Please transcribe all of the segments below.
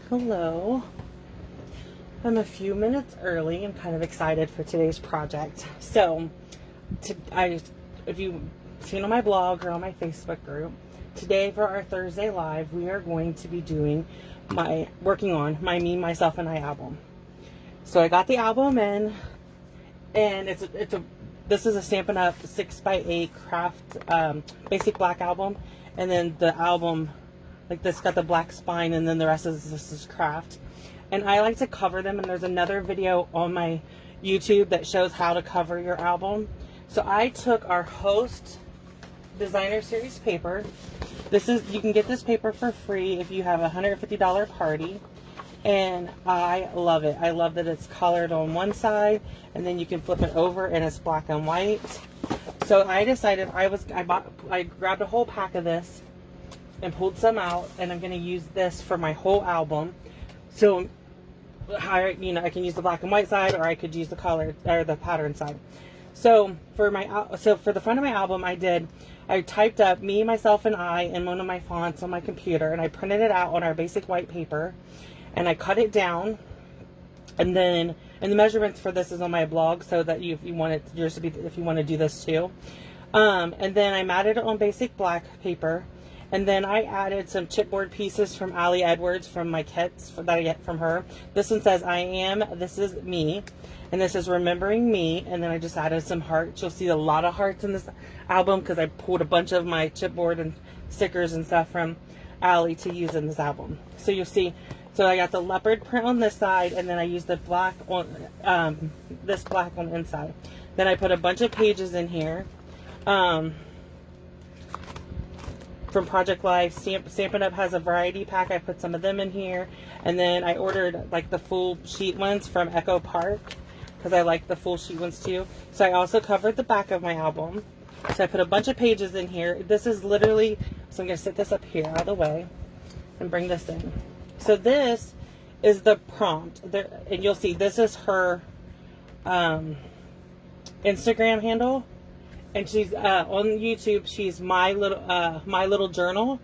Hello. I'm a few minutes early. I'm kind of excited for today's project. So, if you've seen on my blog or on my Facebook group, today for our Thursday live, we are going to be working on my Me, Myself, and I album. So I got the album in, and this is a Stampin' Up 6x8 craft basic black album, and then the album, like this, got the black spine, and then the rest of this is craft. And I like to cover them, and there's another video on my YouTube that shows how to cover your album. So I took our Host Designer Series paper. You can get this paper for free if you have a $150 party. And I love it. I love that it's colored on one side, and then you can flip it over and it's black and white. So I decided I grabbed a whole pack of this and pulled some out, and I'm going to use this for my whole album. So I can use the black and white side, or I could use the color or the pattern side. So for the front of my album, I typed up Me, Myself, and I in one of my fonts on my computer, and I printed it out on our basic white paper, and I cut it down. And then, and the measurements for this is on my blog, so that if you want to do this too. And then I matted it on basic black paper. And then I added some chipboard pieces from Ali Edwards from my kits that I get from her. This one says, I am, this is me. And this is remembering me. And then I just added some hearts. You'll see a lot of hearts in this album because I pulled a bunch of my chipboard and stickers and stuff from Ali to use in this album. So you'll see, so I got the leopard print on this side, and then I used the black on, this black on the inside. Then I put a bunch of pages in here. From Project Life, Stampin' Up has a variety pack. I put some of them in here, and then I ordered like the full sheet ones from Echo Park because I like the full sheet ones too. So I also covered the back of my album. So I put a bunch of pages in here. This is literally, so I'm going to set this up here out of the way and bring this in. So this is the prompt there, and you'll see this is her Instagram handle. And she's on YouTube. She's my little journal,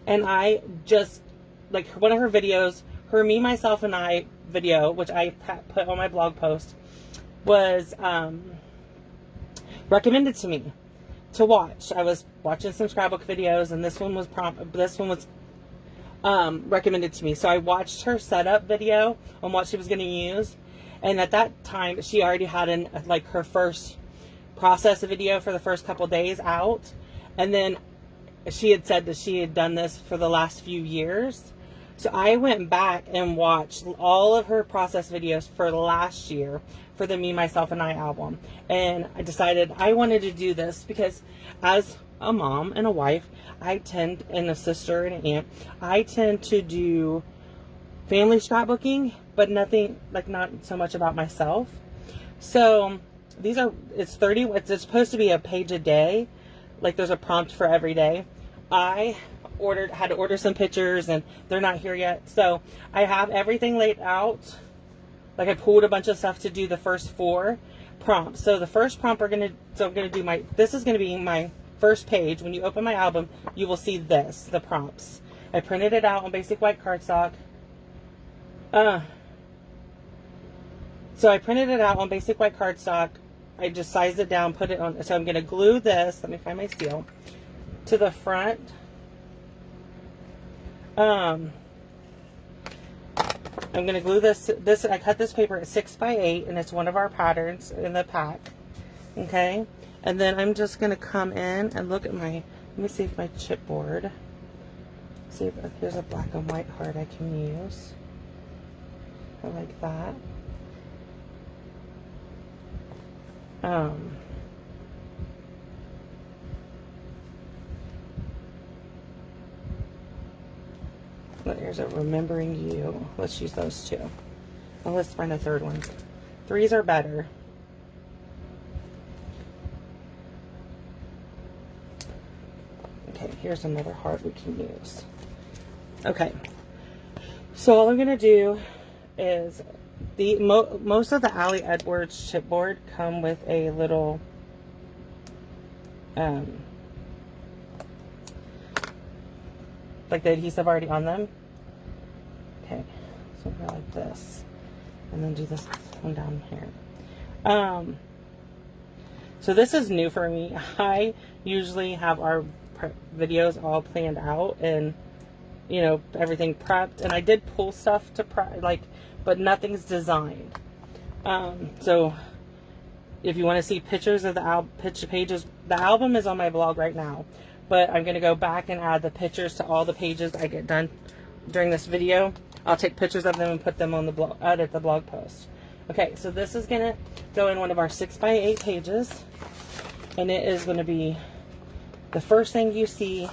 and I just like one of her videos. Her Me, Myself, and I video, which I put on my blog post, was recommended to me to watch. I was watching some scrapbook videos, and this one was recommended to me. So I watched her setup video on what she was going to use, and at that time she already had her first process video for the first couple days out, and then she had said that she had done this for the last few years. So I went back and watched all of her process videos for last year for the Me, Myself, and I album, and I decided I wanted to do this because as a mom and a wife, and a sister and an aunt, I tend to do family scrapbooking, but not so much about myself. So it's supposed to be a page a day. Like there's a prompt for every day. I had to order some pictures, and they're not here yet. So I have everything laid out. Like I pulled a bunch of stuff to do the first 4 prompts. So the first prompt I'm going to do this is going to be my first page. When you open my album, you will see the prompts. I printed it out on basic white cardstock. So I printed it out on basic white cardstock. I just sized it down, put it on. So I'm going to glue this. Let me find my seal to the front. I'm going to glue this. I cut this paper at 6x8, and it's one of our patterns in the pack. Okay, and then I'm just going to come in and look at let me see if my chipboard. See if there's a black and white heart I can use. I like that. There's a Remembering You. Let's use those 2. And let's find a third one. 3s are better. Okay, here's another heart we can use. Okay, so all I'm going to do is most of the Ali Edwards chipboard come with a little like the adhesive already on them. Okay, So go like this, and then do this one down here. So this is new for me. I usually have our videos all planned out and, you know, everything prepped, and I did pull stuff to but nothing's designed. So if you want to see pictures of the pages, the album is on my blog right now, but I'm going to go back and add the pictures to all the pages I get done during this video. I'll take pictures of them and put them on the blog, edit the blog post. Okay, so this is going to go in one of our 6x8 pages, and it is going to be the first thing you see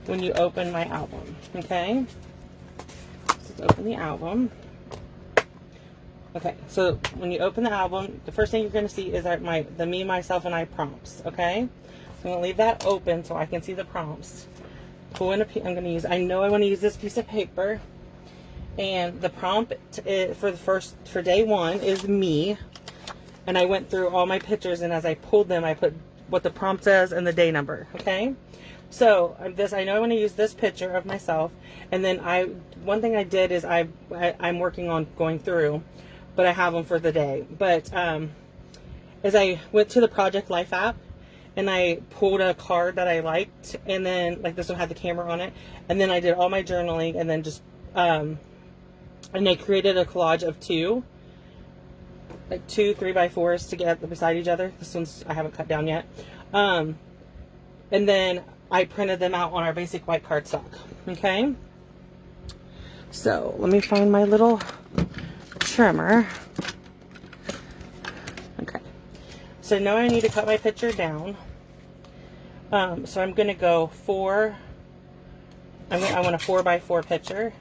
when you open my album. Okay, let's open the album. Okay, so when you open the album, the first thing you're going to see is the me, myself, and I prompts. Okay, so I'm going to leave that open so I can see the prompts. Pull in I'm going to use, I know I want to use this piece of paper, and the prompt for day one is me, and I went through all my pictures, and as I pulled them, I put what the prompt says and the day number. Okay, so I know I want to use this picture of myself, and then one thing I did is I'm working on going through, but I have them for the day. But as I went to the Project Life app, and I pulled a card that I liked, and then like this one had the camera on it, and then I did all my journaling, and then just and I created a collage of two 3x4s to get beside each other. This one's I haven't cut down yet, and then I printed them out on our basic white cardstock. Okay, so let me find my little trimmer. Okay, so now I need to cut my picture down. So I'm going to go I want a 4x4 picture.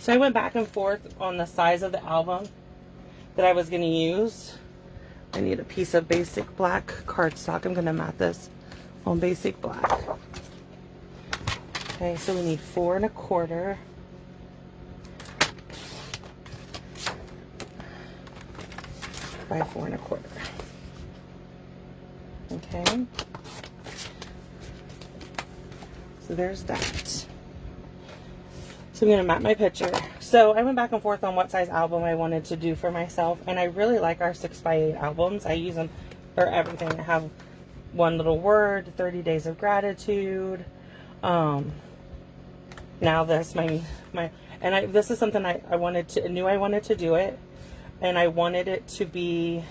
So I went back and forth on the size of the album that I was going to use. I need a piece of basic black cardstock. I'm going to mat this on basic black. Okay, so we need 4 1/4 by 4 1/4. Okay, so there's that. So I'm going to map my picture. So I went back and forth on what size album I wanted to do for myself, and I really like our 6x8 albums. I use them for everything. I have one little word, 30 days of gratitude. Now this this is something I knew I wanted to do it, and I wanted it to be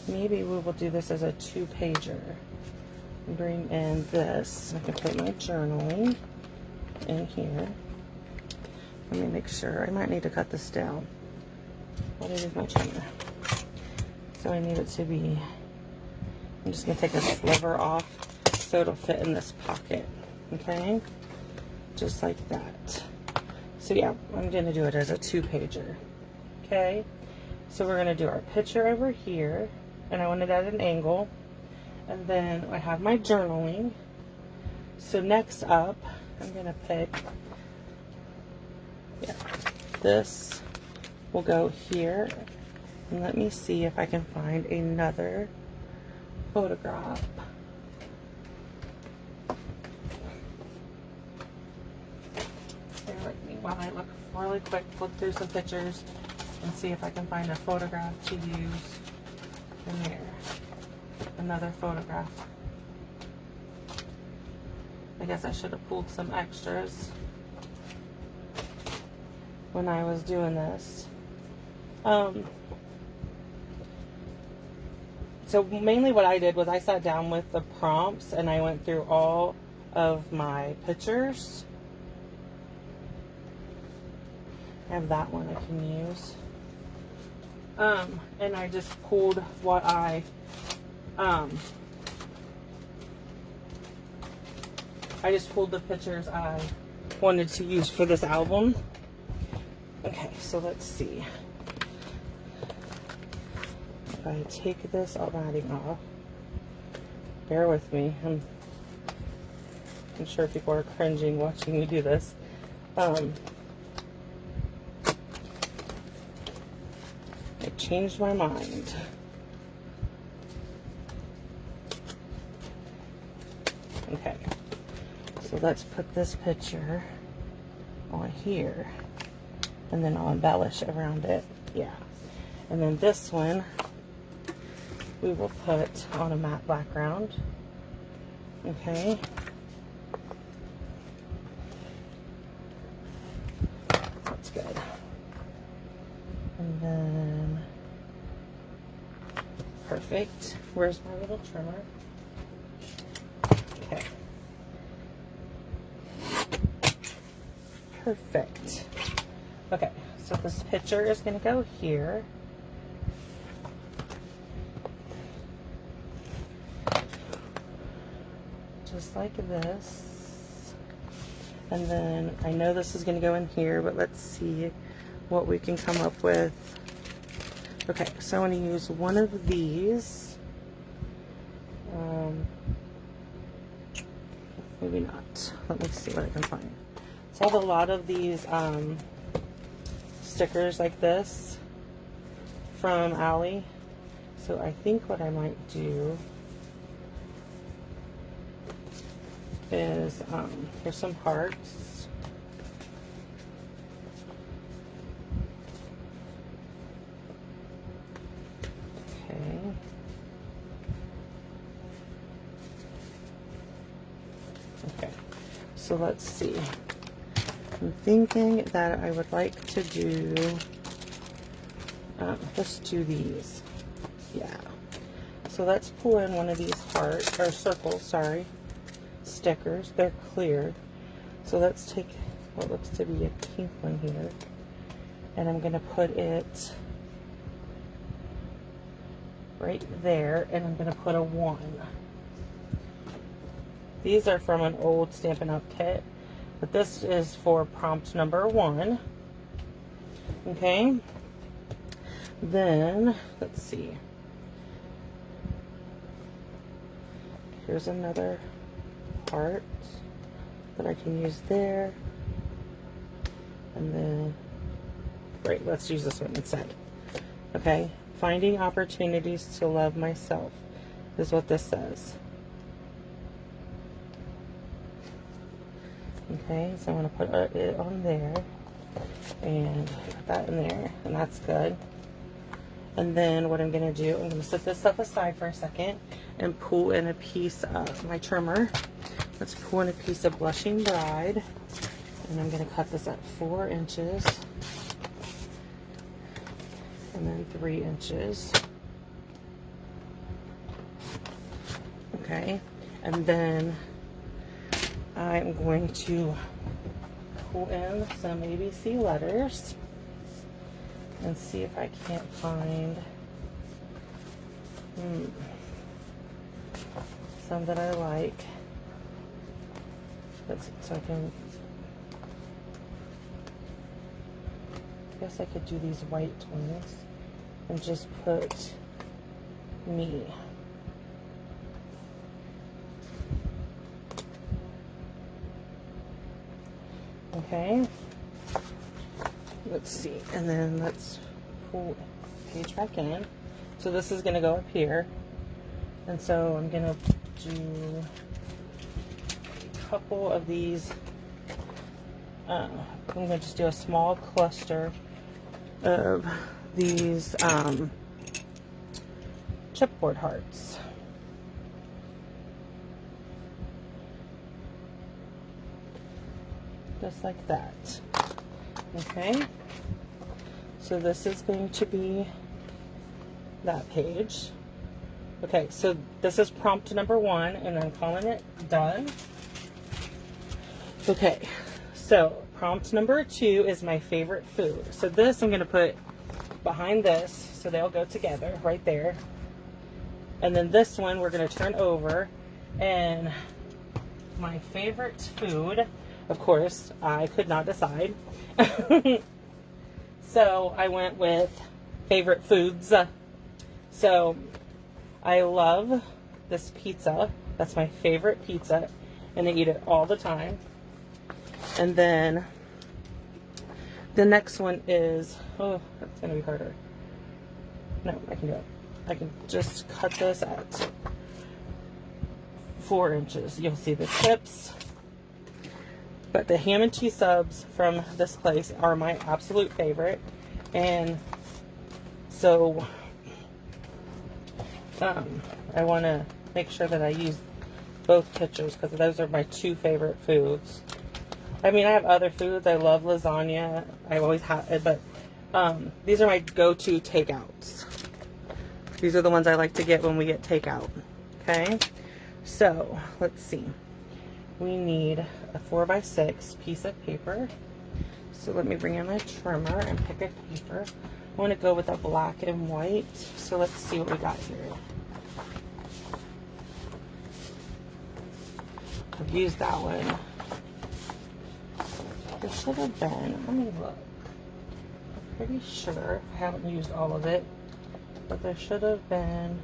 maybe we will do this as a 2-pager. Bring in this. I can put my journaling in here. Let me make sure. I might need to cut this down. What is my trimmer? So I need it to be, I'm just going to take a sliver off so it'll fit in this pocket. Okay? Just like that. So yeah, I'm going to do it as a 2-pager. Okay? So we're going to do our picture over here, and I want it at an angle. And then I have my journaling. So next up, I'm going to pick, this will go here. And let me see if I can find another photograph. Bear with me while I look really quick, look through some pictures and see if I can find a photograph to use in there. Another photograph. I guess I should have pulled some extras when I was doing this. So mainly what I did was I sat down with the prompts and I went through all of my pictures. I have that one I can use. And I just pulled what I just pulled the pictures I wanted to use for this album. Okay, so let's see. If I take this matting off, bear with me. I'm sure people are cringing watching me do this. I changed my mind. Okay, so let's put this picture on here, and then I'll embellish around it. Yeah, and then this one we will put on a matte background. Okay. That's good. And then, perfect. Where's my little trimmer? Okay. Perfect. Okay, so this picture is going to go here. Just like this. And then I know this is going to go in here, but let's see what we can come up with. Okay, so I want to use one of these. Maybe not. Let me see what I can find. So I have a lot of these stickers like this from Ally. So I think what I might do is, here's some hearts. Okay. Okay, so let's see. I'm thinking that I would like to do, let's do these. Yeah. So let's pull in one of these hearts, or circles, sorry, stickers. They're clear. So let's take what looks to be a pink one here, and I'm going to put it right there, and I'm going to put a 1. These are from an old Stampin' Up kit, but this is for prompt number 1. Okay, then let's see. Here's another heart that I can use there, and then great, let's use this one instead. Okay, finding opportunities to love myself is what this says. Okay, so I'm going to put it on there and put that in there, and that's good. And then what I'm going to do, I'm going to set this stuff aside for a second and pull in a piece of my trimmer. Let's pull in a piece of Blushing Bride, and I'm going to cut this at 4 inches and then 3 inches. Okay, and then I'm going to pull in some ABC letters and see if I can't find some that I like. So I can, I guess I could do these white ones and just put me. Okay, let's see, and then let's pull the page back in. So this is going to go up here, and so I'm going to do a couple of these. I'm going to just do a small cluster of these chipboard hearts. Just like that. Okay, so this is going to be that page. Okay, so this is prompt number 1, and I'm calling it done. Okay, so prompt number 2 is my favorite food. So this I'm going to put behind this, so they'll go together right there. And then this one we're going to turn over, and my favorite food, of course, I could not decide. So I went with favorite foods. So I love this pizza. That's my favorite pizza, and I eat it all the time. And then the next one is, oh, that's going to be harder. No, I can do it. I can just cut this at 4 inches. You'll see the chips. But the ham and cheese subs from this place are my absolute favorite. And so I want to make sure that I use both pictures because those are my 2 favorite foods. I mean, I have other foods. I love lasagna. I always have it, but these are my go-to takeouts. These are the ones I like to get when we get takeout. Okay, so let's see. We need a 4x6 piece of paper. So let me bring in my trimmer and pick a paper. I want to go with a black and white. So let's see what we got here. I've used that one. There should have been, let me look. I'm pretty sure I haven't used all of it, but there should have been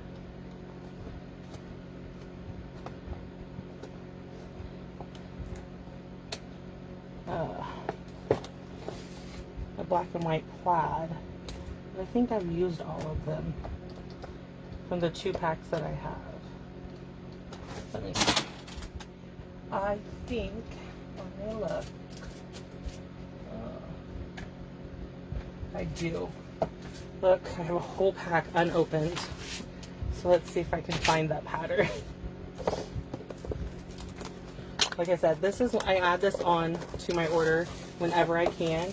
a black and white plaid. But I think I've used all of them from the 2 packs that I have. Let me see. I think, let me look. I do. Look, I have a whole pack unopened. So let's see if I can find that pattern. Like I said, this is, I add this on to my order whenever I can,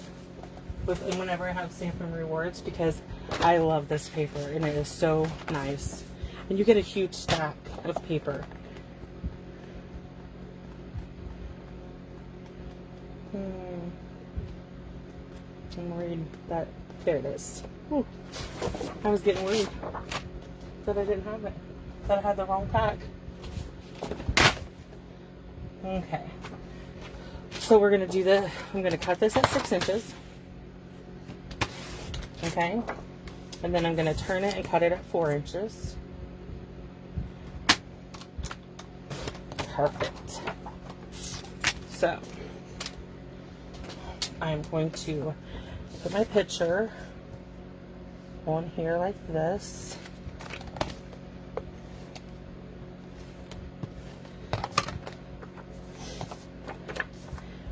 whenever I have Stampin' Rewards, because I love this paper and it is so nice. And you get a huge stack of paper. I'm worried that, there it is. Ooh, I was getting worried that I didn't have it, that I had the wrong pack. Okay, so we're going to do the, I'm going to cut this at 6 inches. Okay, and then I'm going to turn it and cut it at 4 inches. Perfect. So, I'm going to put my picture on here like this.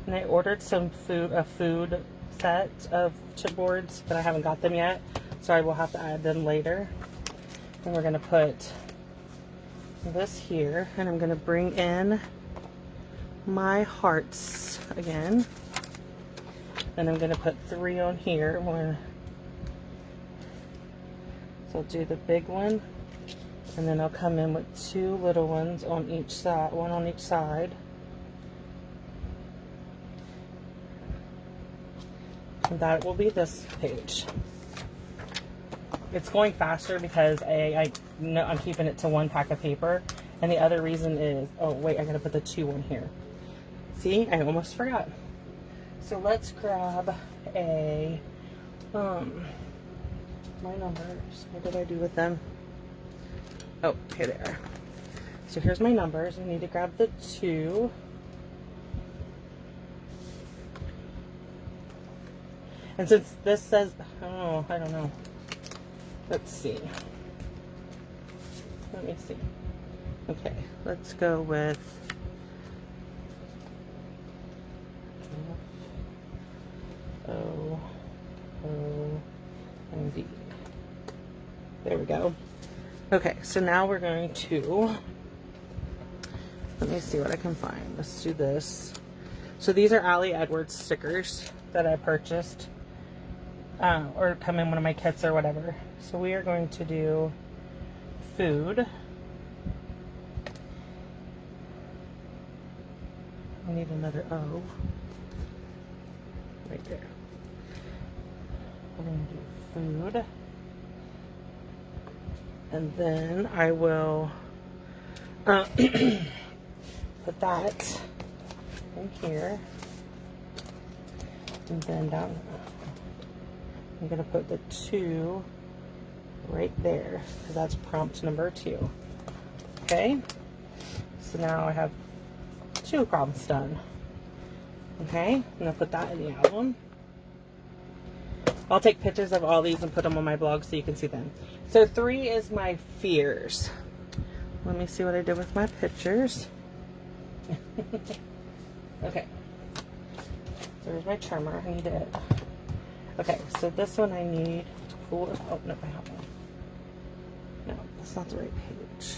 And I ordered some a food set of chipboards, but I haven't got them yet, so I will have to add them later. And we're going to put this here, and I'm going to bring in my hearts again. And I'm going to put 3 on here. So I'll do the big one, and then I'll come in with 2 little ones on each side, 1 on each side. And that will be this page. It's going faster because I know I'm keeping it to 1 pack of paper, and the other reason is, oh wait, I gotta put the 2 on here. See, I almost forgot. So let's grab a, my numbers. What did I do with them? Oh, here they are. So here's my numbers. I need to grab the 2. And since this says, oh, I don't know. Let's see. Let me see. Okay, let's go with O, and D. There we go. Okay, so now we're going to, let me see what I can find. Let's do this. So these are Ali Edwards stickers that I purchased, or come in one of my kits or whatever. So we are going to do food. I need another O right there. We're going to do food. And then I will put that in here. And then down, I'm going to put the 2 right there, because that's prompt number 2. Okay, so now I have 2 prompts done. Okay, I'm going to put that in the album. I'll take pictures of all these and put them on my blog so you can see them. So 3 is my fears. let me see what I did with my pictures. Okay. There's my trimmer. I need it. Okay, so this one I need to pull it. Oh, no, I have one. No, that's not the right page.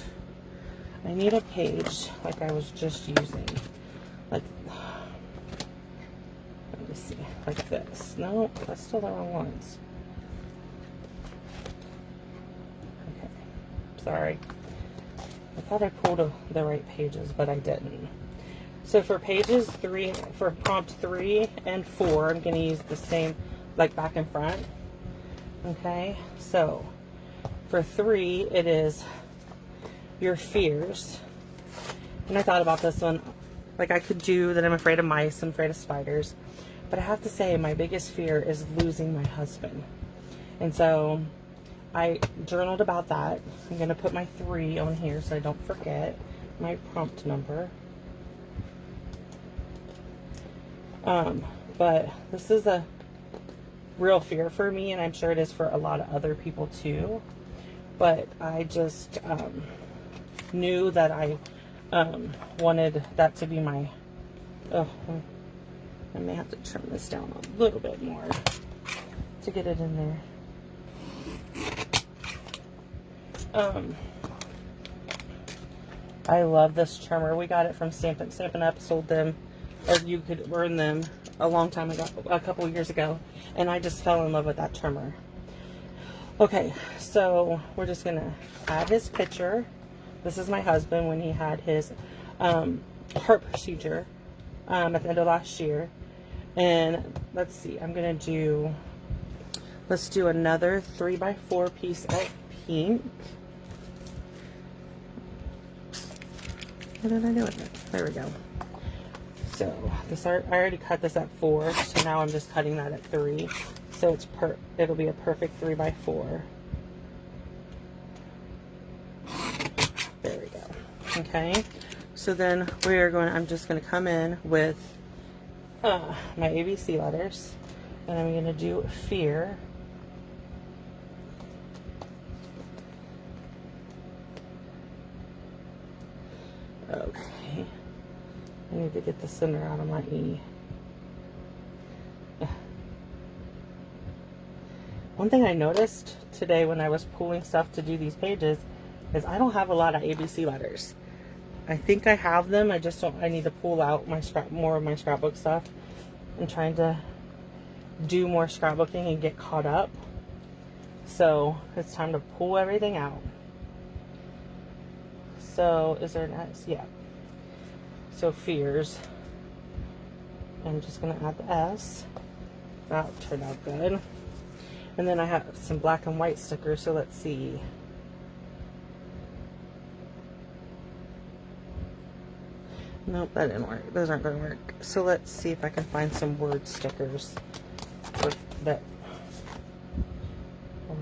I need a page like I was just using. Like, let me see. Like this. No, that's still the wrong ones. Okay. Sorry. I thought I pulled the right pages, but I didn't. So for pages 3, for prompt 3 and 4, I'm going to use the same, like back and front. Okay, so for 3, it is your fears. And I thought about this one, like I could do that I'm afraid of mice, I'm afraid of spiders. But I have to say my biggest fear is losing my husband. And so I journaled about that. I'm going to put my 3 on here so I don't forget my prompt number. But this is a real fear for me, and I'm sure it is for a lot of other people too. But I just knew that I wanted that to be my... Oh, I may have to trim this down a little bit more to get it in there. I love this trimmer. We got it from Stampin'UP. Sold them, or you could earn them a long time ago, a couple years ago, and I just fell in love with that trimmer. Okay, so we're just gonna add his picture. This is my husband when he had his heart procedure at the end of last year. And let's see, let's do another 3x4 piece of pink. What did I do with it? There we go. So this, I already cut this at 4, so now I'm just cutting that at 3. So it'll be a perfect 3x4. There we go. Okay. So then I'm just going to come in with my ABC letters, and I'm going to do fear. Okay. I need to get the center out of my E. One thing I noticed today when I was pulling stuff to do these pages is I don't have a lot of ABC letters. I think I have them, I just don't. I need to pull out more of my scrapbook stuff. I'm trying to do more scrapbooking and get caught up. So it's time to pull everything out. So is there an S? Yeah. So fears. I'm just going to add the S. That turned out good. And then I have some black and white stickers, so let's see. Nope, that didn't work. Those aren't going to work. So let's see if I can find some word stickers or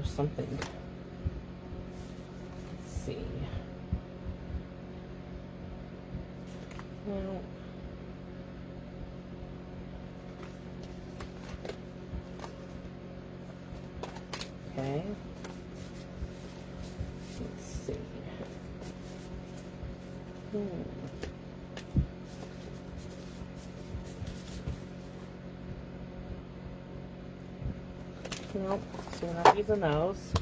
something. Let's see. No. Okay. Let's see. Nope, so we're not using those.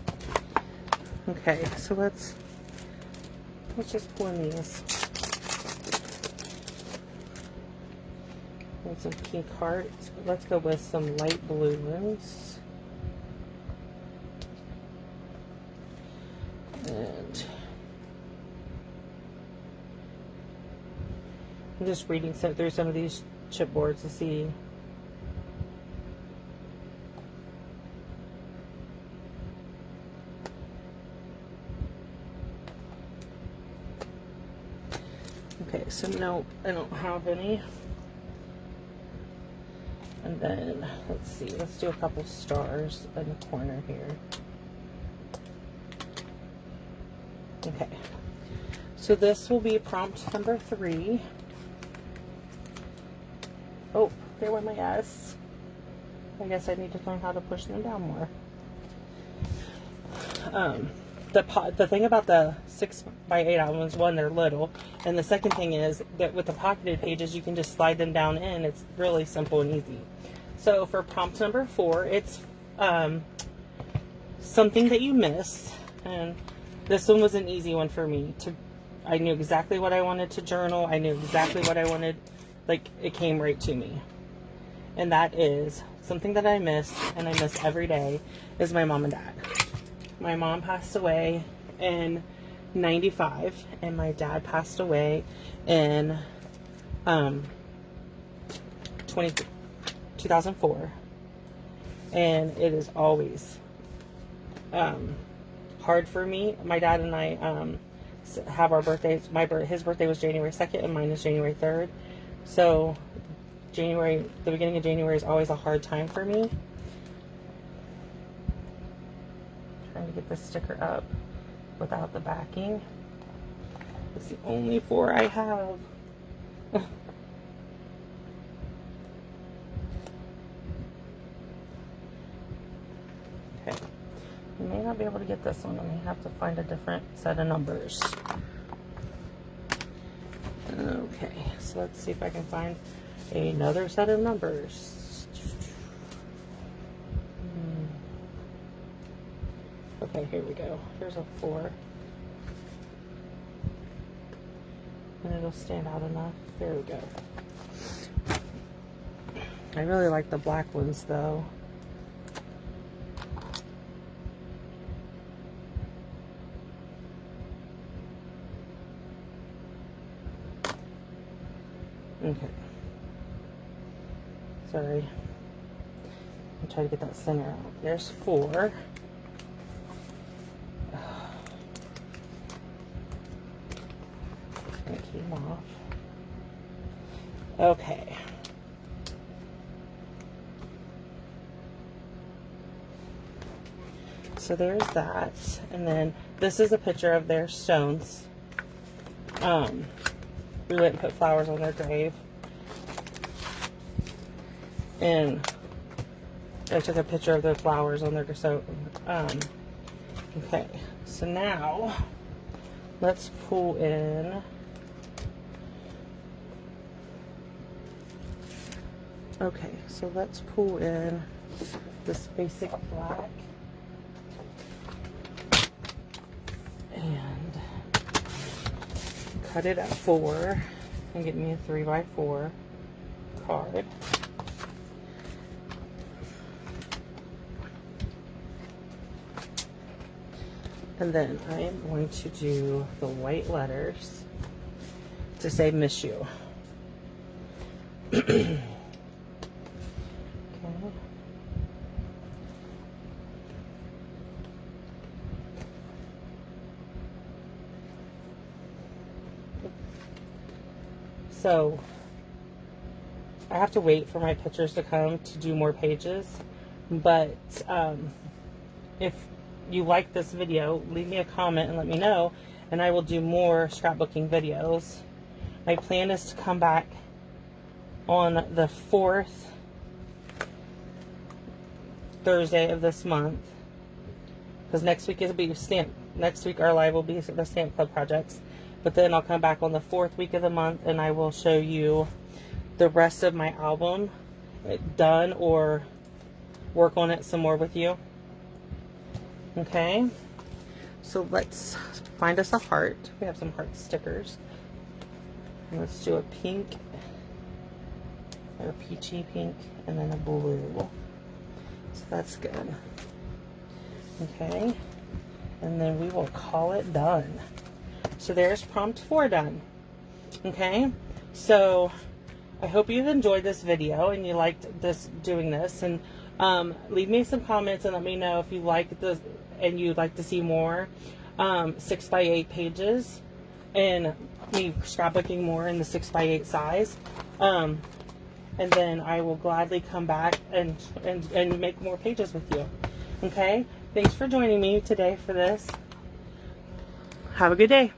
Okay, so let's just pull in these. And some pink hearts. Let's go with some light blue ones. And I'm just reading through some of these chipboards to see. Okay, so no, I don't have any. And then, let's see, let's do a couple stars in the corner here. Okay, so this will be prompt number 3. Oh, there went my S. I guess I need to learn how to push them down more. The thing about the by 8 albums. One, they're little, and the second thing is that with the pocketed pages, you can just slide them down in. It's really simple and easy. So for prompt number 4, it's something that you miss, and this one was an easy one for me. I knew exactly what I wanted to journal. I knew exactly what I wanted. Like, it came right to me. And that is something that I miss, and I miss every day, is my mom and dad. My mom passed away in 95, and my dad passed away in 2004. And it is always hard for me. My dad and I have our birthdays. His birthday was January 2nd, and mine is January 3rd. So the beginning of January is always a hard time for me. Trying to get this sticker up without the backing. It's the only 4 I have. Okay. You may not be able to get this one. I may have to find a different set of numbers. Okay, so let's see if I can find another set of numbers. Okay, here we go. Here's a 4. And it'll stand out enough. There we go. I really like the black ones though. Okay. Sorry. I'll try to get that center out. There's 4. It came off. Okay. So there's that. And then this is a picture of their stones. We went and put flowers on their grave. And I took a picture of the flowers on their grave. Okay, so now let's pull in. Okay, so let's pull in this basic black. And cut it at 4 and get me a 3x4 card. And then I am going to do the white letters to say miss you. Okay. So I have to wait for my pictures to come to do more pages, but if you like this video, leave me a comment and let me know, and I will do more scrapbooking videos. My plan is to come back on the 4th Thursday of this month, because next week will be stamp. Next week our live will be the Stamp Club projects. But then I'll come back on the 4th week of the month, and I will show you the rest of my album done, or work on it some more with you. Okay, so let's find us a heart. We have some heart stickers. And let's do a pink, or a peachy pink, and then a blue. So that's good. Okay, and then we will call it done. So there's prompt 4 done. Okay, so I hope you've enjoyed this video and you liked doing this, and leave me some comments and let me know if you like this and you'd like to see more 6x8 pages and me scrapbooking more in the 6x8 size. And then I will gladly come back and make more pages with you. Okay, thanks for joining me today for this. Have a good day.